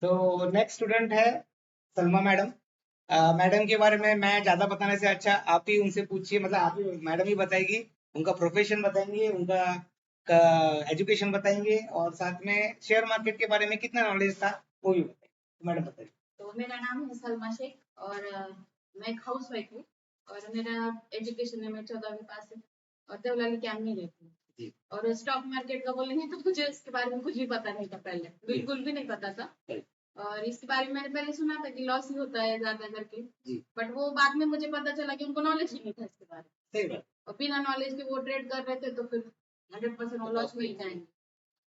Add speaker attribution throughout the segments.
Speaker 1: तो next student है Salma madam. Madam के बारे में मैं ज्यादा बताने से अच्छा आप ही उनसे पूछिए, मतलब आप ही मैडम ही बताएगी। उनका प्रोफेशन बताएंगे, उनका एजुकेशन बताएंगे और साथ में शेयर मार्केट के बारे में कितना नॉलेज था वो भी बताएंगे। तो मैडम बताइए।
Speaker 2: तो मेरा नाम है सलमा शेख और मैं एक हाउस वाइफ हूँ और मेरा एजुकेशन है, मैं 14वीं पास है और देवलाली कैंप में रहती हूँ।
Speaker 1: जी।
Speaker 2: और स्टॉक मार्केट का बोलेंगे तो मुझे इसके बारे में कुछ भी पता नहीं था, पहले बिल्कुल भी नहीं पता था। और इसके बारे में मैंने पहले सुना था कि लॉस ही होता है ज्यादा करके, बट वो बाद में मुझे पता चला कि उनको नॉलेज ही नहीं था इसके बारे में।
Speaker 1: सही बात।
Speaker 2: और बिना नॉलेज के वो ट्रेड कर रहे थे तो फिर 100% वो लॉस में ही जाएंगे।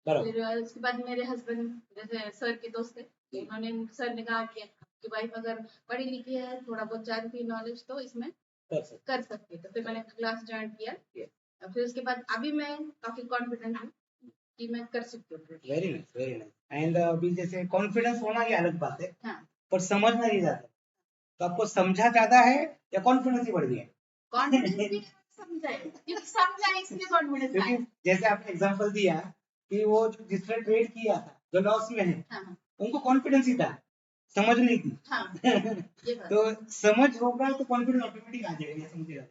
Speaker 1: बराबर।
Speaker 2: फिर उसके बाद मेरे हस्बैंड जैसे सर के दोस्त थे, तो उन्होंने सर ने कहा कि आपकी वाइफ अगर पढ़ी लिखी है, थोड़ा बहुत जानती है नॉलेज, तो इसमें कर सकती है। तो फिर मैंने क्लास ज्वाइन किया। और फिर उसके बाद अभी मैं काफी कॉन्फिडेंट हूँ कि मैं कर सकती हूँ।
Speaker 1: Very nice, very nice. And अभी जैसे कॉन्फिडेंस होना ये अलग बात है।
Speaker 2: हाँ।
Speaker 1: पर समझना नहीं जाता, तो आपको समझा ज्यादा है या कॉन्फिडेंस ही बढ़ गया?
Speaker 2: कॉन्फिडेंस भी समझा है, क्योंकि समझा है इसलिए कॉन्फिडेंस
Speaker 1: क्योंकि
Speaker 2: आया।
Speaker 1: जैसे आपने एग्जांपल दिया कि वो जो जिसने ट्रेड किया था, जो लॉस में है,
Speaker 2: हाँ।
Speaker 1: उनको कॉन्फिडेंस ही था, समझ नहीं थी।
Speaker 2: हाँ। ये बात।
Speaker 1: तो समझ होगा तो कॉन्फिडेंस ऑटोमेटिक आ जाएगा, ये समझिएगा।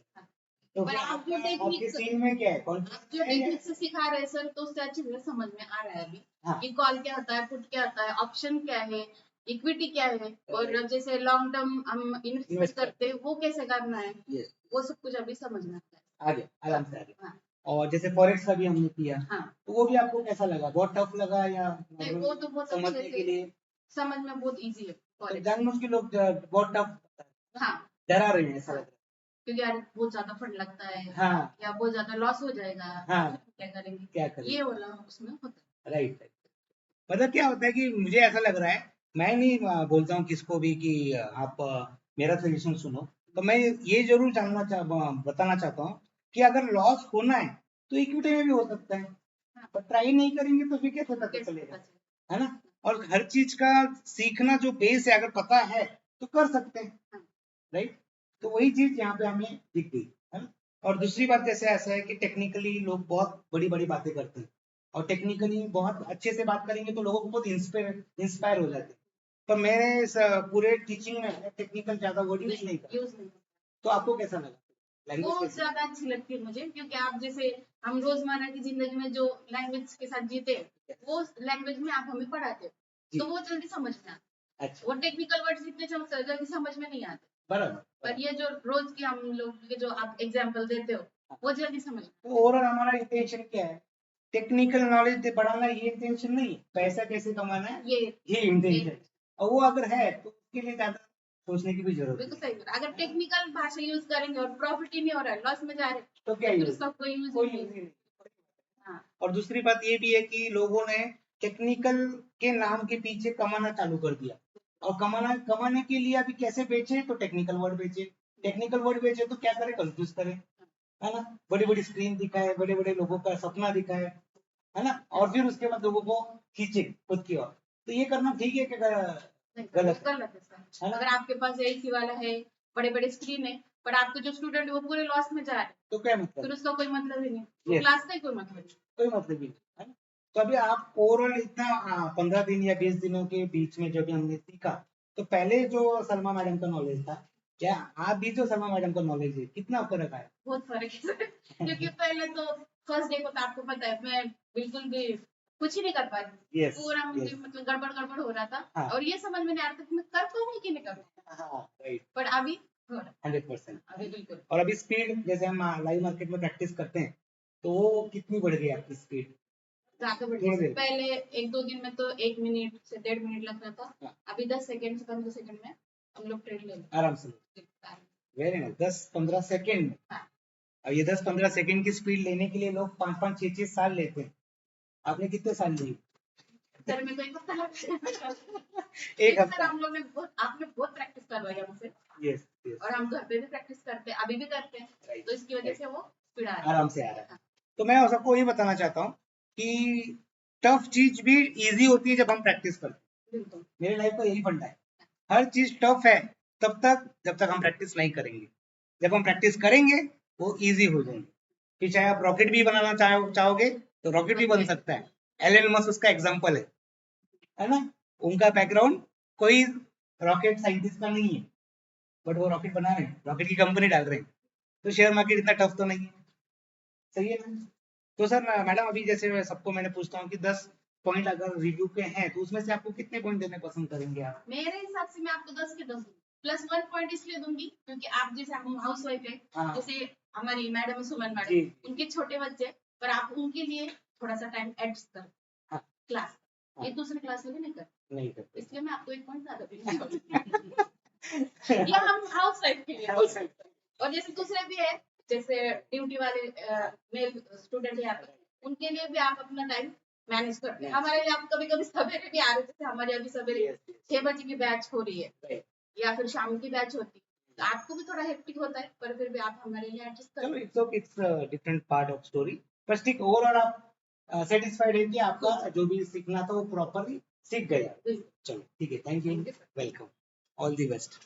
Speaker 1: तो
Speaker 2: पर
Speaker 1: फिर
Speaker 2: आप जो
Speaker 1: आपके
Speaker 2: टेक्निक
Speaker 1: सीन में क्या है,
Speaker 2: आप जो
Speaker 1: कॉन्फिडेंस है या?
Speaker 2: टेक्निक से सिखा रहे हैं सर, तो उससे अच्छी तरह समझ में आ रहा है अभी।
Speaker 1: हाँ।
Speaker 2: कि कॉल क्या होता है, पुट क्या होता है, ऑप्शन क्या है, इक्विटी क्या है, और जैसे लॉन्ग टर्म हम इन्वेस्ट करते हैं वो कैसे करना है, वो सब कुछ अभी समझ में आता है।
Speaker 1: आ गया, आराम से आ गया।
Speaker 2: हाँ।
Speaker 1: और जैसे फॉरेक्स का भी हमने किया,
Speaker 2: हाँ।
Speaker 1: तो वो भी आपको कैसा लगा? बहुत टफ लगा या
Speaker 2: नहीं, वो तो बहुत
Speaker 1: समझने
Speaker 2: अच्छे
Speaker 1: के
Speaker 2: से
Speaker 1: लिए?
Speaker 2: समझ में बहुत इजी है
Speaker 1: तो
Speaker 2: forex।
Speaker 1: जानबूझ के लोग बहुत टफ
Speaker 2: हाँ।
Speaker 1: डरा रहे हैं, ऐसा
Speaker 2: हाँ।
Speaker 1: लग रहा
Speaker 2: क्योंकि यार बहुत ज्यादा फंड लगता है,
Speaker 1: है। हाँ,
Speaker 2: या बहुत ज्यादा लॉस हो जाएगा,
Speaker 1: हाँ।
Speaker 2: क्या करेंगे,
Speaker 1: क्या करें?
Speaker 2: ये वाला उसमें होता है।
Speaker 1: Right, right. मतलब क्या होता है कि मुझे ऐसा लग रहा है, मैं नहीं बोलता हूँ किसको भी कि आप मेरा सजेशन सुनो। तो मैं ये जरूर बताना चाहता हूँ कि अगर लॉस होना है तो इक्विटी में भी हो सकता है, पर ट्राई नहीं करेंगे तो फिर कैसे पता चलेगा, है ना? और हर चीज का सीखना जो बेस है, अगर पता है तो कर सकते हैं, राइट? तो वही चीज यहाँ पे हमें दिख गई, है ना? और दूसरी बात जैसे ऐसा है कि टेक्निकली लोग बहुत बड़ी बड़ी बातें करते हैं, और टेक्निकली बहुत अच्छे से बात करेंगे तो लोगों को बहुत इंस्पायर हो जाते हैं। पर मेरे इस पूरे टीचिंग में टेक्निकल ज्यादा वर्ड यूज नहीं करता। तो आपको कैसा लगा?
Speaker 2: वो
Speaker 1: लैंग्वेज
Speaker 2: ज्यादा अच्छी लगती है मुझे, क्योंकि आप जैसे हम रोजमर्रा की जिंदगी में जो लैंग्वेज के साथ जीते हैं, वो लैंग्वेज में आप हमें पढ़ाते हो, तो वो जल्दी समझ में आता है।
Speaker 1: अच्छा,
Speaker 2: वो टेक्निकल वर्ड्स इतने जल्दी समझ में नहीं आते,
Speaker 1: बराबर।
Speaker 2: पर ये जो रोज की हम लोग के जो आप एग्जाम्पल देते हो, वो जल्दी समझ में।
Speaker 1: तो ओवरऑल हमारा इंटेंशन क्या है? टेक्निकल नॉलेज बढ़ाना, ये इंटेंशन नहीं है। पैसा कैसे कमाना है, ये इंटेंशन। और वो अगर है तो उसके लिए ज्यादा सोचने की भी जरूरत
Speaker 2: बिल्कुल
Speaker 1: नहीं।
Speaker 2: सही। अगर टेक्निकल भाषा यूज करेंगे और प्रॉफिट ही नहीं हो रहा है, लॉस में जा रहे हैं,
Speaker 1: तो क्या
Speaker 2: फिर
Speaker 1: यूज?
Speaker 2: उसका कोई यूज
Speaker 1: कोई
Speaker 2: नहीं
Speaker 1: यूज ही
Speaker 2: है।
Speaker 1: नहीं।
Speaker 2: हाँ।
Speaker 1: और दूसरी बात ये भी है कि लोगों ने टेक्निकल के नाम के पीछे कमाना चालू कर दिया, और कमाने के लिए अभी कैसे बेचे? तो टेक्निकल वर्ड बेचे। टेक्निकल वर्ड बेचे तो क्या करे? कंफ्यूज करे, है ना? बड़ी बड़ी स्क्रीन दिखाए, बड़े बड़े लोगों का सपना दिखाए, है ना? और फिर उसके बाद लोगों को खींचे खुद की ओर। तो ये करना ठीक है कि गलत है?
Speaker 2: गलत है। अगर आपके पास एसी वाला है, बड़े बड़े स्क्रीन है, पर आपके जो स्टूडेंट है वो पूरे लॉस में जा रहे हैं,
Speaker 1: तो क्या मतलब?
Speaker 2: फिर उसका कोई मतलब ही नहीं, क्लास का ही कोई मतलब नहीं।
Speaker 1: कोई मतलब ही नहीं, है ना? तो अभी आप ओवरऑल इतना 15 दिन या 20 दिनों के बीच में जब हमने सीखा, तो पहले जो सलमा मैडम का नॉलेज था, क्या आप भी जो सलमा मैडम का नॉलेज है, कितना फर्क आया?
Speaker 2: बहुत फर्क है क्योंकि पहले तो फर्स्ट डे को तो आपको पता है मैं बिल्कुल भी कुछ ही नहीं कर पा रही। पूरा मुझे मतलब गड़बड़ गड़बड़ हो रहा था। हाँ। और ये समझ में नहीं आ रहा था कि मैं कर पाऊंगी कि नहीं कर।
Speaker 1: हाँ, राइट।
Speaker 2: पर अभी
Speaker 1: 100%।
Speaker 2: अभी बिल्कुल।
Speaker 1: और अभी स्पीड जैसे हम लाइव मार्केट में प्रैक्टिस करते हैं, तो वो कितनी बढ़ गई आपकी स्पीड?
Speaker 2: ज्यादा बढ़ गई। पहले 1-2 दिन में तो 1 मिनट से 1.5 मिनट लगता था। हाँ। अभी 10 सेकंड से 15 सेकंड में हम लोग ट्रेड ले लेते
Speaker 1: आराम से। Very nice. 10-15 सेकंड में। हाँ। अब ये 10-15 सेकंड की स्पीड लेने के लिए लोग 5-5, 6-6 साल लेते हैं। आपने कितने साल लिए?
Speaker 2: सर मेरे को एक हफ्ता लगा।
Speaker 1: एक हफ्ता।
Speaker 2: हम लोग ने आपने बहुत प्रैक्टिस करवाई हमसे।
Speaker 1: यस,
Speaker 2: और हम घर पे भी प्रैक्टिस करते हैं, अभी भी करते हैं, तो इसकी वजह से वो स्पीड आ रहा है।
Speaker 1: आराम से आ रहा है। तो मैं सबको ये बताना चाहता हूँ कि टफ चीज भी इजी होती है जब हम प्रैक्टिस करते हैं। मेरे लाइफ का यही फंडा है, हर चीज टफ है तब तक जब तक हम प्रैक्टिस नहीं करेंगे। जब हम प्रैक्टिस करेंगे वो इजी हो जाएंगे। फिर चाहे आप रॉकेट भी बनाना चाहोगे तो रॉकेट भी बन सकता है। एलन मस्क उसका एग्जाम्पल है ना? उनका बैकग्राउंड कोई रॉकेट साइंटिस्ट का नहीं है, बट वो रॉकेट बना रहे हैं, रॉकेट की कंपनी डाल रहे हैं, तो शेयर मार्केट इतना टफ तो नहीं है। सही है ना? तो सर मैडम अभी जैसे सबको मैंने पूछता हूँ कि 10 पॉइंट अगर रिव्यू के हैं तो उसमें से आपको कितने पॉइंट देने पसंद करेंगे आप?
Speaker 2: मेरे हिसाब से मैं आपको 10 के 10 प्लस 1 पॉइंट इसलिए दूंगी क्योंकि आप जैसे हम हाउस वाइफ है,
Speaker 1: हाँ।
Speaker 2: जैसे हमारी मैडम सुमन
Speaker 1: जी।
Speaker 2: मैडम, उनके छोटे बच्चे, पर आप उनके लिए थोड़ा सा टाइम एडजस्ट कर
Speaker 1: हाँ।
Speaker 2: क्लास,
Speaker 1: हाँ।
Speaker 2: एक दूसरे क्लास में भी नहीं कर,
Speaker 1: नहीं करते।
Speaker 2: इसलिए मैं आपको 1 पॉइंट ज्यादा दूंगी। या हम हाउस वाइफ के लिए।
Speaker 1: House wife।
Speaker 2: और जैसे दूसरे भी है, जैसे ड्यूटी वाले मेल स्टूडेंट है यहाँ पे, उनके लिए भी आप अपना टाइम मैनेज करते हैं। हमारे लिए आप कभी कभी सवेरे भी आ रहे, जैसे हमारे अभी सवेरे 6 बजे की बैच हो रही है या फिर शाम की बैच होती है, तो आपको भी थोड़ा हेक्टिक होता है, पर फिर भी आप हमारे लिए एडजस्ट
Speaker 1: चलो
Speaker 2: करें।
Speaker 1: It's okay, it's different part of story, बस ठीक ओवरऑल आप सेटिस्फाइड है कि आपका जो भी सीखना था वो प्रॉपरली सीख गए। चलो ठीक है, thank you, welcome, all the best.